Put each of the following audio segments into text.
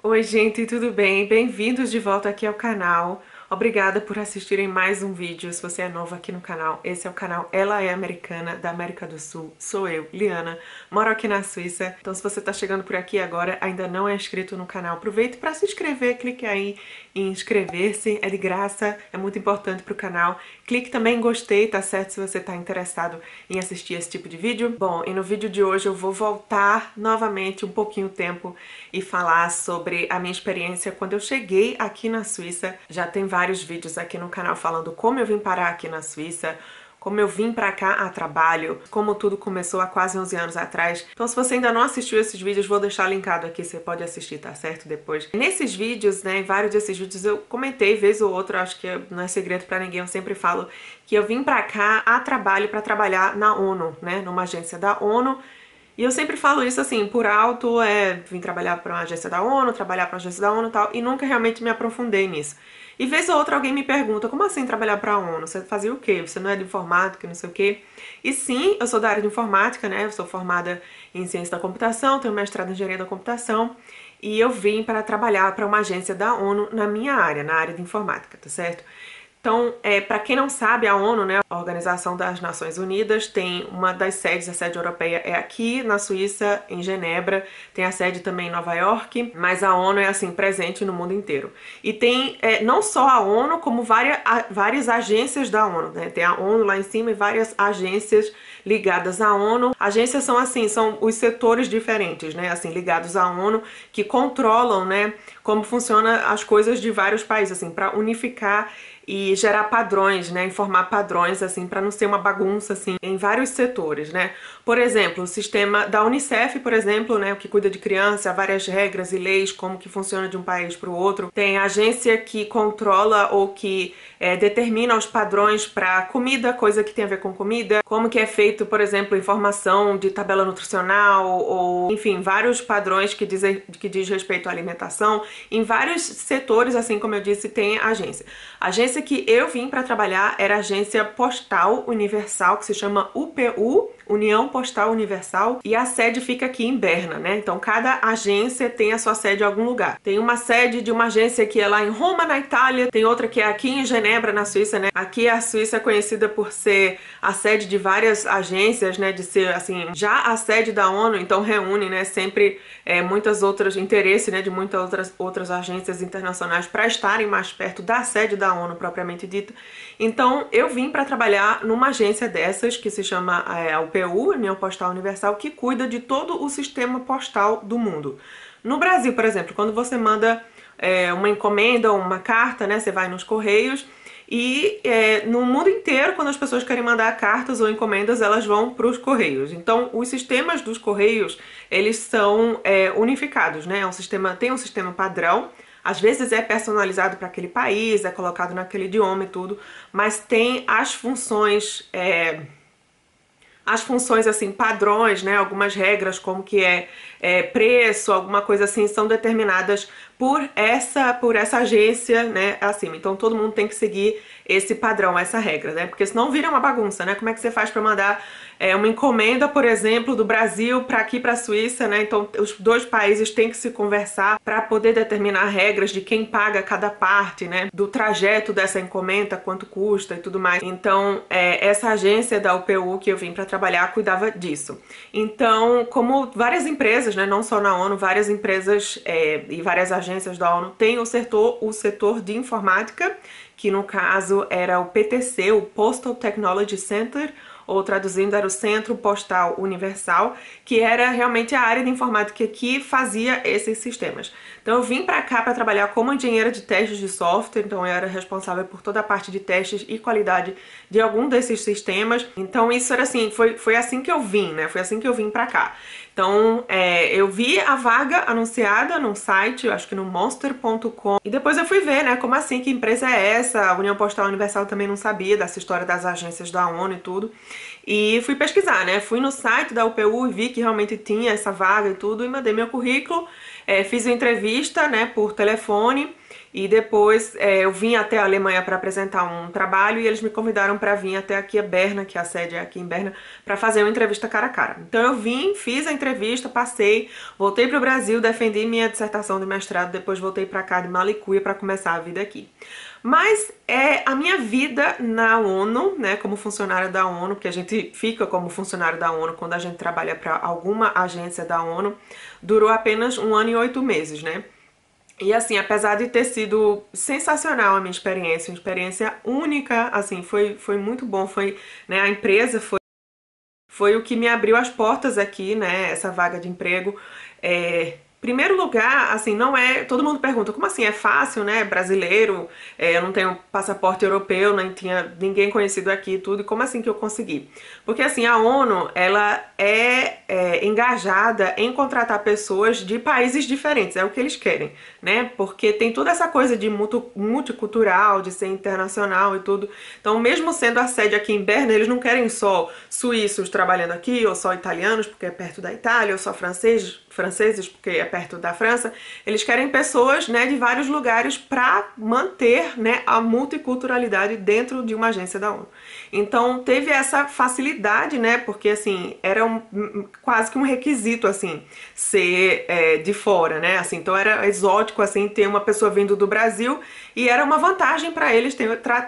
Oi, gente, tudo bem? Bem-vindos de volta aqui ao canal. Obrigada por assistirem mais um vídeo. Se você é novo aqui no canal, esse é o canal Ela é Americana, da América do Sul. Sou eu, Liana, moro aqui na Suíça. Então, se você tá chegando por aqui agora, ainda não é inscrito no canal, aproveite para se inscrever, clique aí em inscrever-se, é de graça, é muito importante pro canal. Clique também em gostei, tá certo? Se você tá interessado em assistir esse tipo de vídeo. Bom, e no vídeo de hoje eu vou voltar novamente um pouquinho o tempo e falar sobre a minha experiência quando eu cheguei aqui na Suíça. Já tem vários vídeos aqui no canal falando como eu vim parar aqui na Suíça, como eu vim pra cá a trabalho, como tudo começou há quase 11 anos atrás. Então, se você ainda não assistiu esses vídeos, vou deixar linkado aqui, você pode assistir, tá certo? Depois. Nesses vídeos, né, em vários desses vídeos eu comentei vez ou outra, acho que não é segredo pra ninguém, eu sempre falo que eu vim pra cá a trabalho pra trabalhar na ONU, né, numa agência da ONU. E eu sempre falo isso assim, por alto, vim trabalhar para uma agência da ONU, trabalhar para uma agência da ONU e tal, e nunca realmente me aprofundei nisso. E vez ou outra alguém me pergunta, como assim trabalhar para a ONU? Você fazia o quê? Você não é de informática, não sei o quê? E sim, eu sou da área de informática, né? Eu sou formada em ciência da computação, tenho mestrado em engenharia da computação, e eu vim para trabalhar para uma agência da ONU na minha área, na área de informática, tá certo? Então, para quem não sabe, a ONU, né, a Organização das Nações Unidas, tem uma das sedes, a sede europeia é aqui na Suíça, em Genebra, tem a sede também em Nova York, mas a ONU é assim, presente no mundo inteiro. E tem não só a ONU, como várias agências da ONU, né? Tem a ONU lá em cima e várias agências ligadas à ONU. Agências são assim, são os setores diferentes, né, assim, ligados à ONU, que controlam, né, como funcionam as coisas de vários países, assim, para unificar e gerar padrões, né, informar padrões, assim, para não ser uma bagunça, assim, em vários setores, né. Por exemplo, o sistema da Unicef, por exemplo, né, o que cuida de criança, há várias regras e leis, como que funciona de um país para o outro. Tem a agência que controla ou que determina os padrões para comida, coisa que tem a ver com comida, como que é feito, por exemplo, informação de tabela nutricional, ou, enfim, vários padrões que diz respeito à alimentação. Em vários setores, assim como eu disse, tem a agência. A agência que eu vim para trabalhar era a Agência Postal Universal, que se chama UPU, União Postal Universal, e a sede fica aqui em Berna, né? Então cada agência tem a sua sede em algum lugar. Tem uma sede de uma agência que é lá em Roma, na Itália, tem outra que é aqui em Genebra, na Suíça, né? Aqui a Suíça é conhecida por ser a sede de várias agências, né? De ser, assim, já a sede da ONU, então reúne, né, sempre muitas outras interesses, né, de muitas outras agências internacionais para estarem mais perto da sede da ONU propriamente dita. Então eu vim para trabalhar numa agência dessas que se chama a UPU, União Postal Universal, que cuida de todo o sistema postal do mundo. No Brasil, por exemplo, quando você manda uma encomenda ou uma carta, né, você vai nos correios e no mundo inteiro, quando as pessoas querem mandar cartas ou encomendas, elas vão para os correios. Então, os sistemas dos correios, eles são unificados, né? Tem um sistema padrão. Às vezes é personalizado para aquele país, é colocado naquele idioma e tudo, mas tem as funções assim, padrões, né, algumas regras, como que preço, alguma coisa assim, são determinadas por essa agência, né, acima. Então todo mundo tem que seguir esse padrão, essa regra, né, porque senão vira uma bagunça, né. Como é que você faz para mandar uma encomenda, por exemplo, do Brasil para aqui, para a Suíça, né? Então os dois países têm que se conversar para poder determinar regras de quem paga cada parte, né, do trajeto dessa encomenda, quanto custa e tudo mais. Então essa agência da UPU que eu vim para trabalhar cuidava disso. Então, como várias empresas, né, não só na ONU, várias empresas e várias agências da ONU têm o setor de informática, que no caso era o PTC, o Postal Technology Center, ou traduzindo era o Centro Postal Universal, que era realmente a área de informática que fazia esses sistemas. Então eu vim para cá para trabalhar como engenheira de testes de software, então eu era responsável por toda a parte de testes e qualidade de algum desses sistemas. Então isso era assim, foi assim que eu vim, né? Foi assim que eu vim para cá. Então, eu vi a vaga anunciada num site, eu acho que no monster.com, e depois eu fui ver, né, como assim, que empresa é essa? A União Postal Universal também não sabia dessa história das agências da ONU e tudo. E fui pesquisar, né, fui no site da UPU e vi que realmente tinha essa vaga e tudo, e mandei meu currículo, fiz uma entrevista, né, por telefone, e depois eu vim até a Alemanha para apresentar um trabalho e eles me convidaram para vir até aqui a Berna, que a sede é aqui em Berna, para fazer uma entrevista cara a cara. Então eu vim, fiz a entrevista, passei, voltei para o Brasil, defendi minha dissertação de mestrado, depois voltei para cá de Malicuia para começar a vida aqui. Mas a minha vida na ONU, né, como funcionária da ONU, porque a gente fica como funcionário da ONU quando a gente trabalha para alguma agência da ONU, durou apenas 1 ano e 8 meses, né? E assim, apesar de ter sido sensacional a minha experiência, uma experiência única, assim, foi muito bom, né, a empresa foi o que me abriu as portas aqui, né, essa vaga de emprego. Primeiro lugar, assim, não é... Todo mundo pergunta, como assim? É fácil, né? Brasileiro, eu não tenho passaporte europeu, nem tinha ninguém conhecido aqui e tudo, e como assim que eu consegui? Porque, assim, a ONU, ela é engajada em contratar pessoas de países diferentes, é o que eles querem, né? Porque tem toda essa coisa de multicultural, de ser internacional e tudo. Então, mesmo sendo a sede aqui em Berna, eles não querem só suíços trabalhando aqui, ou só italianos, porque é perto da Itália, ou só franceses, porque é perto da França. Eles querem pessoas, né, de vários lugares para manter, né, a multiculturalidade dentro de uma agência da ONU. Então teve essa facilidade, né, porque assim era quase que um requisito assim ser de fora, né, assim, então era exótico assim ter uma pessoa vindo do Brasil e era uma vantagem para eles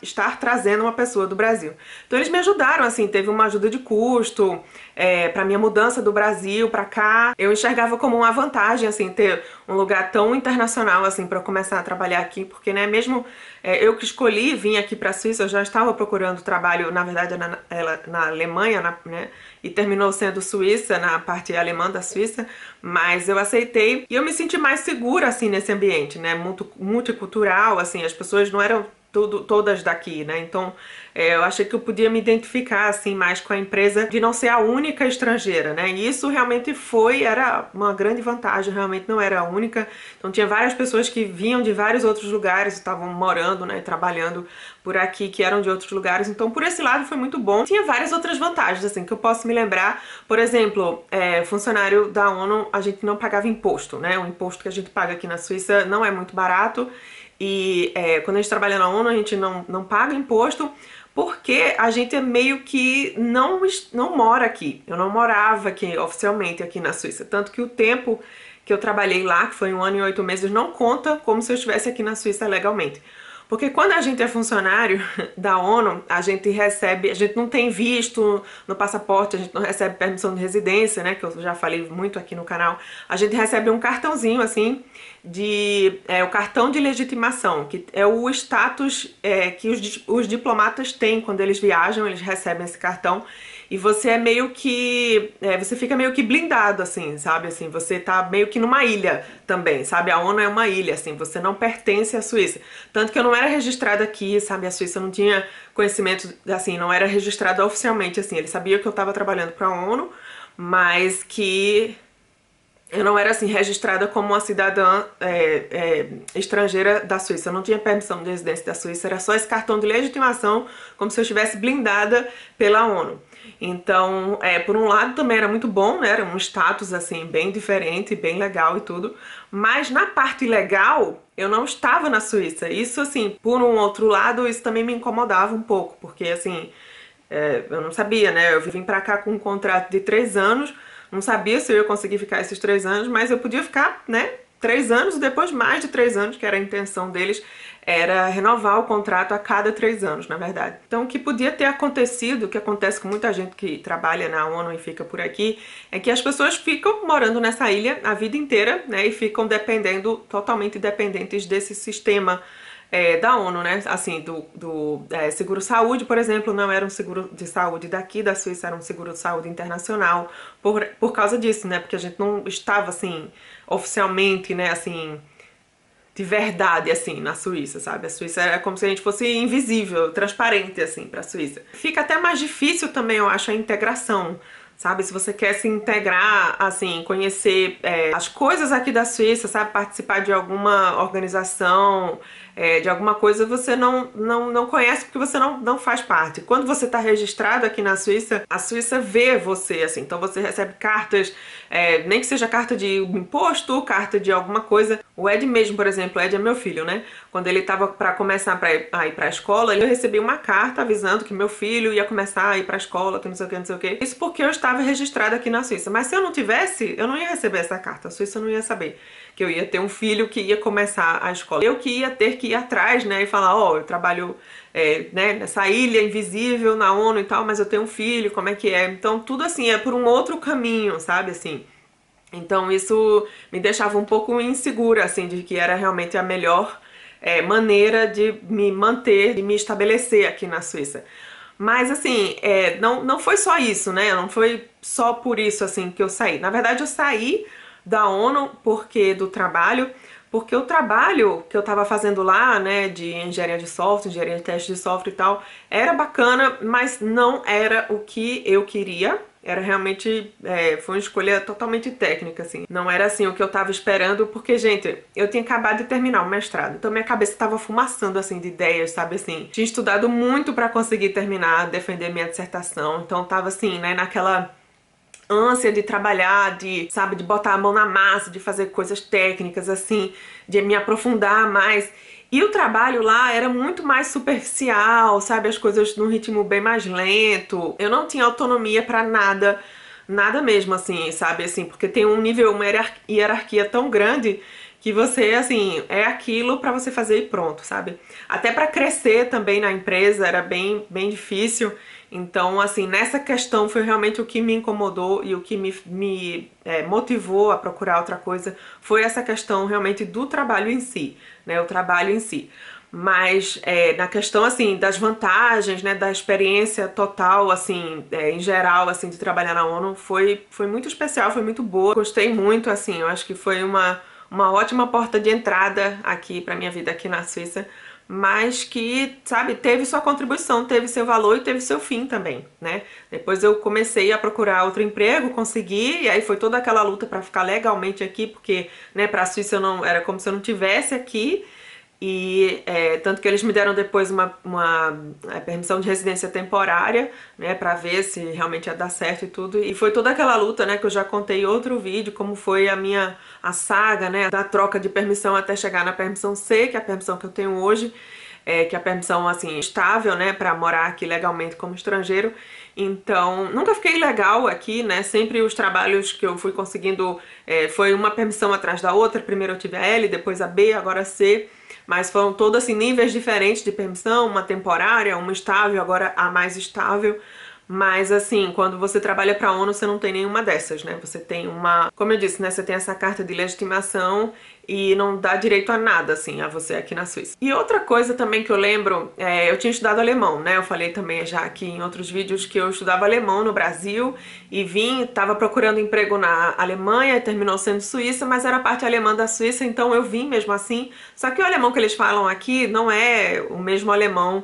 estar trazendo uma pessoa do Brasil. Então eles me ajudaram, assim, teve uma ajuda de custo para minha mudança do Brasil para cá. Eu enxergava como uma vantagem, assim, ter um lugar tão internacional, assim, para começar a trabalhar aqui, porque, né, mesmo eu que escolhi vir aqui para a Suíça, eu já estava procurando trabalho, na verdade, na Alemanha, né, e terminou sendo Suíça, na parte alemã da Suíça, mas eu aceitei e eu me senti mais segura, assim, nesse ambiente, né, multicultural, assim, as pessoas não eram todas daqui, né? Então eu achei que eu podia me identificar assim mais com a empresa de não ser a única estrangeira, né? E isso realmente era uma grande vantagem, realmente não era a única. Então tinha várias pessoas que vinham de vários outros lugares, estavam morando, né, trabalhando por aqui, que eram de outros lugares. Então por esse lado foi muito bom. Tinha várias outras vantagens, assim, que eu posso me lembrar. Por exemplo, funcionário da ONU, a gente não pagava imposto, né? O imposto que a gente paga aqui na Suíça não é muito barato. E quando a gente trabalha na ONU, a gente não paga imposto, porque a gente é meio que não mora aqui. Eu não morava aqui oficialmente aqui na Suíça. Tanto que o tempo que eu trabalhei lá, que foi 1 ano e 8 meses, não conta como se eu estivesse aqui na Suíça legalmente. Porque quando a gente é funcionário da ONU, a gente não tem visto no passaporte, a gente não recebe permissão de residência, né, que eu já falei muito aqui no canal. A gente recebe um cartãozinho, assim, o cartão de legitimação, que é o status que os diplomatas têm quando eles viajam, eles recebem esse cartão. E você você fica meio que blindado, assim, sabe? Assim, você tá meio que numa ilha também, sabe? A ONU é uma ilha, assim, você não pertence à Suíça. Tanto que eu não era registrada aqui, sabe? A Suíça não tinha conhecimento, assim, não era registrada oficialmente, assim. Eles sabiam que eu tava trabalhando pra ONU, mas que eu não era, assim, registrada como uma cidadã estrangeira da Suíça. Eu não tinha permissão de residência da Suíça, era só esse cartão de legitimação, como se eu estivesse blindada pela ONU. Então, por um lado também era muito bom, né? Era um status, assim, bem diferente, bem legal e tudo. Mas na parte legal, eu não estava na Suíça. Isso, assim, por um outro lado, isso também me incomodava um pouco, porque, assim, eu não sabia, né? Eu vim pra cá com um contrato de 3 anos, não sabia se eu ia conseguir ficar esses 3 anos, mas eu podia ficar, né, 3 anos e depois mais de 3 anos, que era a intenção deles, era renovar o contrato a cada 3 anos, na verdade. Então o que podia ter acontecido, o que acontece com muita gente que trabalha na ONU e fica por aqui, é que as pessoas ficam morando nessa ilha a vida inteira, né, e ficam totalmente dependentes desse sistema da ONU, né? Assim, do seguro-saúde, por exemplo, não era um seguro de saúde daqui da Suíça, era um seguro de saúde internacional, por causa disso, né? Porque a gente não estava, assim, oficialmente, né, assim, de verdade, assim, na Suíça, sabe? A Suíça é como se a gente fosse invisível, transparente, assim, pra Suíça. Fica até mais difícil também, eu acho, a integração, sabe? Se você quer se integrar, assim, conhecer as coisas aqui da Suíça, sabe? Participar de alguma organização, de alguma coisa, você não conhece porque você não faz parte. Quando você está registrado aqui na Suíça, a Suíça vê você, assim, então você recebe cartas, nem que seja carta de imposto, carta de alguma coisa. O Ed mesmo, por exemplo, o Ed é meu filho, né? Quando ele tava para começar a ir pra escola, eu recebi uma carta avisando que meu filho ia começar a ir pra escola, que não sei o que, não sei o que. Isso porque eu estava registrada aqui na Suíça. Mas se eu não tivesse, eu não ia receber essa carta. A Suíça não ia saber que eu ia ter um filho que ia começar a escola. Eu que ia ter que ir atrás, né? E falar, ó, eu trabalho né, nessa ilha invisível na ONU e tal, mas eu tenho um filho, como é que é? Então tudo assim, é por um outro caminho, sabe, assim. Então isso me deixava um pouco insegura, assim, de que era realmente a melhor maneira de me manter, de me estabelecer aqui na Suíça. Mas assim, não foi só isso, né? Não foi só por isso, assim, que eu saí. Na verdade, eu saí da ONU do trabalho, porque o trabalho que eu tava fazendo lá, né, de engenharia de software, engenharia de teste de software e tal, era bacana, mas não era o que eu queria. Era realmente, foi uma escolha totalmente técnica, assim. Não era assim o que eu tava esperando, porque, gente, eu tinha acabado de terminar o mestrado, então minha cabeça tava fumaçando, assim, de ideias, sabe, assim. Tinha estudado muito pra conseguir terminar, defender minha dissertação, então tava assim, né, naquela ânsia de trabalhar, de, sabe, de botar a mão na massa, de fazer coisas técnicas, assim, de me aprofundar mais. E o trabalho lá era muito mais superficial, sabe, as coisas num ritmo bem mais lento. Eu não tinha autonomia pra nada, nada mesmo, assim, sabe, assim, porque tem um nível, uma hierarquia tão grande que você, assim, é aquilo pra você fazer e pronto, sabe? Até pra crescer também na empresa era bem difícil. Então, assim, nessa questão foi realmente o que me incomodou e o que me motivou a procurar outra coisa foi essa questão realmente do trabalho em si, né? O trabalho em si. Mas na questão, assim, das vantagens, né, da experiência total, assim, em geral, assim, de trabalhar na ONU, foi muito especial, foi muito boa. Gostei muito, assim, eu acho que foi uma ótima porta de entrada aqui pra minha vida aqui na Suíça, mas que, sabe, teve sua contribuição, teve seu valor e teve seu fim também, né? Depois eu comecei a procurar outro emprego, consegui, e aí foi toda aquela luta pra ficar legalmente aqui, porque, né, pra Suíça eu não, era como se eu não tivesse aqui. E tanto que eles me deram depois uma permissão de residência temporária, né, pra ver se realmente ia dar certo e tudo. E foi toda aquela luta, né, que eu já contei em outro vídeo, como foi a saga, né, da troca de permissão até chegar na permissão C, que é a permissão que eu tenho hoje, que é a permissão, assim, estável, né, pra morar aqui legalmente como estrangeiro. Então, nunca fiquei ilegal aqui, né, sempre os trabalhos que eu fui conseguindo, foi uma permissão atrás da outra. Primeiro eu tive a L, depois a B, agora a C. Mas foram todos assim, níveis diferentes de permissão, uma temporária, uma estável, agora a mais estável. Mas assim, quando você trabalha para a ONU, você não tem nenhuma dessas, né? Você tem uma, como eu disse, né? Você tem essa carta de legitimação e não dá direito a nada, assim, a você aqui na Suíça. E outra coisa também que eu lembro, eu tinha estudado alemão, né? Eu falei também já aqui em outros vídeos que eu estudava alemão no Brasil e tava procurando emprego na Alemanha e terminou sendo Suíça, mas era parte alemã da Suíça, então eu vim mesmo assim. Só que o alemão que eles falam aqui não é o mesmo alemão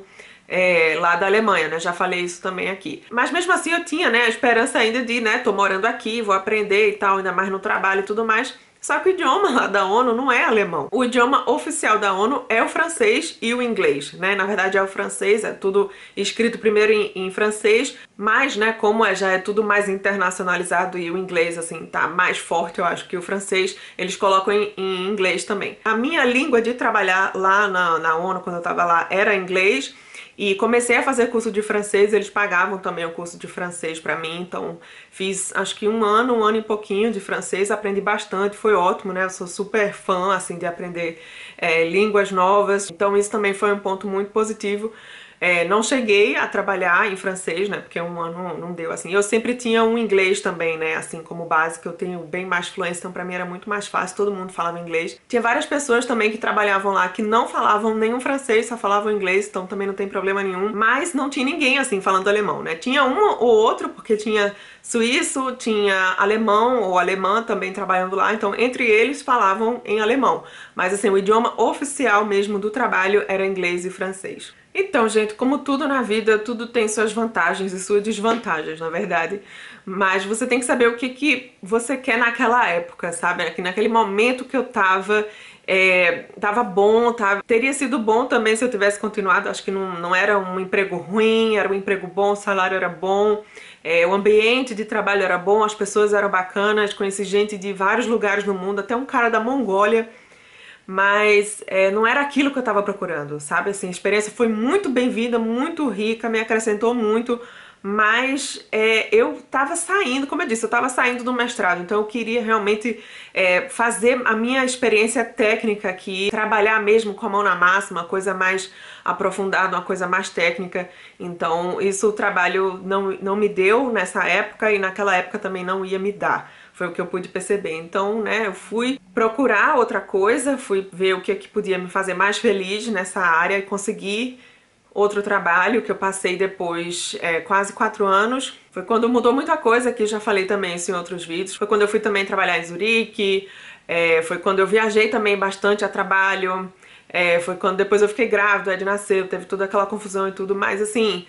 lá da Alemanha, né? Já falei isso também aqui. Mas mesmo assim eu tinha, né, a esperança ainda de, né, tô morando aqui, vou aprender e tal, ainda mais no trabalho e tudo mais. Só que o idioma lá da ONU não é alemão. O idioma oficial da ONU é o francês e o inglês, né? Na verdade é o francês, é tudo escrito primeiro em francês, mas, né, como já é tudo mais internacionalizado e o inglês, assim, tá mais forte, eu acho, que o francês, eles colocam em inglês também. A minha língua de trabalhar lá na ONU, quando eu tava lá, era inglês. E comecei a fazer curso de francês, eles pagavam também o curso de francês pra mim, então fiz acho que um ano e pouquinho de francês, aprendi bastante, foi ótimo, né? Eu sou super fã, assim, de aprender línguas novas, então isso também foi um ponto muito positivo. Não cheguei a trabalhar em francês, né, porque um ano não deu, assim. Eu sempre tinha um inglês também, né, assim, como base, que eu tenho bem mais fluência, então pra mim era muito mais fácil, todo mundo falava inglês. Tinha várias pessoas também que trabalhavam lá que não falavam nenhum francês, só falavam inglês, então também não tem problema nenhum. Mas não tinha ninguém, assim, falando alemão, né. Tinha um ou outro, porque tinha suíço, tinha alemão ou alemã também trabalhando lá, então entre eles falavam em alemão. Mas, assim, o idioma oficial mesmo do trabalho era inglês e francês. Então, gente, como tudo na vida, tudo tem suas vantagens e suas desvantagens, na verdade. Mas você tem que saber o que você quer naquela época, sabe? Aqui naquele momento que eu tava bom, teria sido bom também se eu tivesse continuado. Acho que não era um emprego ruim, era um emprego bom, o salário era bom, o ambiente de trabalho era bom, as pessoas eram bacanas, conheci gente de vários lugares no mundo, até um cara da Mongólia. mas não era aquilo que eu estava procurando, sabe? Assim, a experiência foi muito bem-vinda, muito rica, me acrescentou muito, mas eu estava saindo, como eu disse, eu estava saindo do mestrado, então eu queria realmente fazer a minha experiência técnica aqui, trabalhar mesmo com a mão na massa, uma coisa mais aprofundada, uma coisa mais técnica. Então isso o trabalho não me deu nessa época e naquela época também não ia me dar. Foi o que eu pude perceber. Então, né, eu fui procurar outra coisa, fui ver o que podia me fazer mais feliz nessa área e consegui outro trabalho que eu passei depois quase 4 anos. Foi quando mudou muita coisa, que eu já falei também isso em outros vídeos. Foi quando eu fui também trabalhar em Zurique, foi quando eu viajei também bastante a trabalho, foi quando depois eu fiquei grávida, Ed nasceu, teve toda aquela confusão e tudo, mas assim,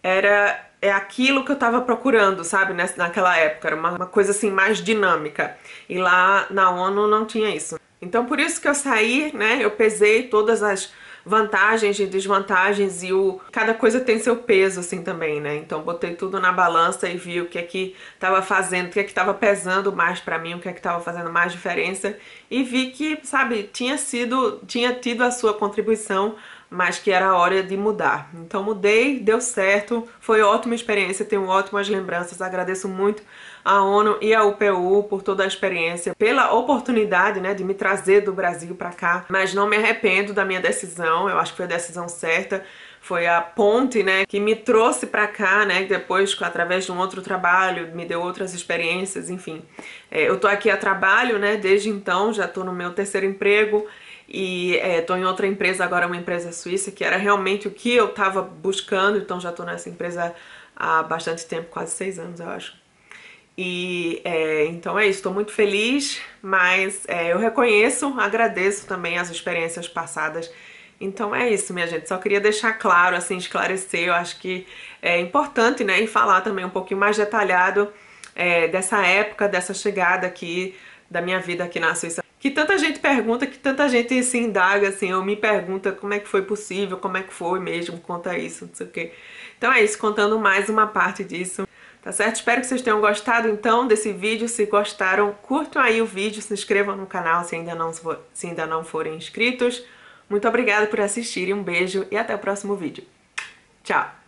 é aquilo que eu tava procurando, sabe, naquela época, era uma coisa assim mais dinâmica. E lá na ONU não tinha isso. Então por isso que eu saí, né, eu pesei todas as vantagens e desvantagens e cada coisa tem seu peso assim também, né? Então botei tudo na balança e vi o que é que tava fazendo, o que é que tava pesando mais pra mim, o que é que tava fazendo mais diferença e vi que, sabe, tinha tido a sua contribuição, mas que era a hora de mudar. Então mudei, deu certo, foi ótima experiência, tenho ótimas lembranças, agradeço muito a ONU e a UPU por toda a experiência, pela oportunidade, né, de me trazer do Brasil para cá, mas não me arrependo da minha decisão, eu acho que foi a decisão certa. Foi a ponte, né, que me trouxe pra cá, né, depois, através de um outro trabalho, me deu outras experiências, enfim. Eu tô aqui a trabalho, né, desde então, já tô no meu terceiro emprego e tô em outra empresa agora, uma empresa suíça, que era realmente o que eu tava buscando, então já tô nessa empresa há bastante tempo, quase 6 anos, eu acho. E então é isso, estou muito feliz, mas eu reconheço, agradeço também as experiências passadas. Então é isso, minha gente, só queria deixar claro, assim, esclarecer, eu acho que é importante, né, e falar também um pouquinho mais detalhado dessa época, dessa chegada aqui, da minha vida aqui na Suíça. Que tanta gente pergunta, que tanta gente se indaga, assim, ou me pergunta como é que foi possível, como é que foi mesmo, conta isso, não sei o quê. Então é isso, contando mais uma parte disso. Tá certo? Espero que vocês tenham gostado então desse vídeo. Se gostaram, curtam aí o vídeo, se inscrevam no canal se ainda não forem inscritos. Muito obrigada por assistirem, um beijo e até o próximo vídeo. Tchau!